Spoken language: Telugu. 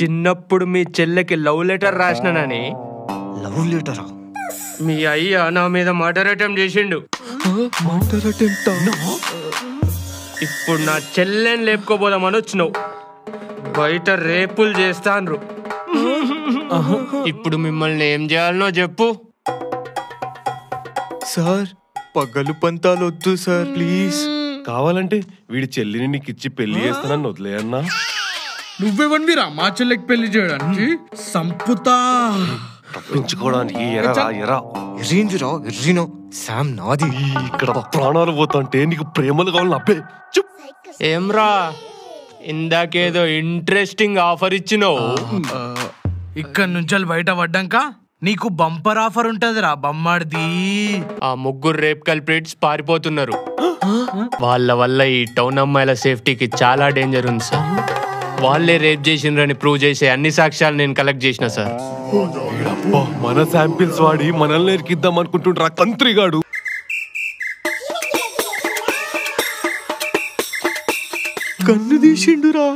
చిన్నప్పుడు మీ చెల్లెకి లవ్ లెటర్ రాసినానని. లవ్ లెటరా? మీ అయ్య నా మీద మర్డర్ అటెంప్ట్ చేసిండు. Murder attempt? ఇప్పుడు నా చెల్లెని లేపుకోపోదామని వచ్చినావు. బయట రేపులు చేస్తాన్రు. ఇప్పుడు మిమ్మల్ని ఏం చేయాలనో చెప్పు. సార్ పగలు పంతాలు వద్దు సార్, ప్లీజ్. కావాలంటే వీడి చెల్లిని నీకు ఇచ్చి పెళ్లి చేస్తానని వదిలేయన్నా. నువ్వెవనివిరా మా చెల్లెకి పెళ్లి చేయడానికి? సంపుతా. తప్పించుకోవడానికి ఎరా ఎర్రిందిరా ఎర్రినో. శామ్ నాది. ఇక్కడ ప్రాణాలు పోతుంటే నీకు ప్రేమలు కావాలని అబ్బే. ఏమ్రా ఇందాకేదో ఇంట్రెస్టింగ్ ఆఫర్ ఇచ్చినావు. ఇక్కడ నుంచి బయట పడ్డాక నీకు బంపర్ ఆఫర్ ఉంటదిరా బొమ్మాడిది. ఆ ముగ్గురు రేప్ కల్ప్రిట్స్ పారిపోతున్నారు. వాళ్ళ వల్ల ఈ టౌన్ అమ్మాయిల సేఫ్టీకి చాలా డేంజర్ ఉంది సార్. వాళ్ళే రేప్ చేసిండ్రని ప్రూవ్ చేసే అన్ని సాక్ష్యాలు నేను కలెక్ట్ చేసిన సార్. మన శాంపిల్స్ వాడి మనల్ని ఎరికిద్దాం అనుకుంటుండ్రా కంత్రిగాడు. కన్ను తీసిండురా.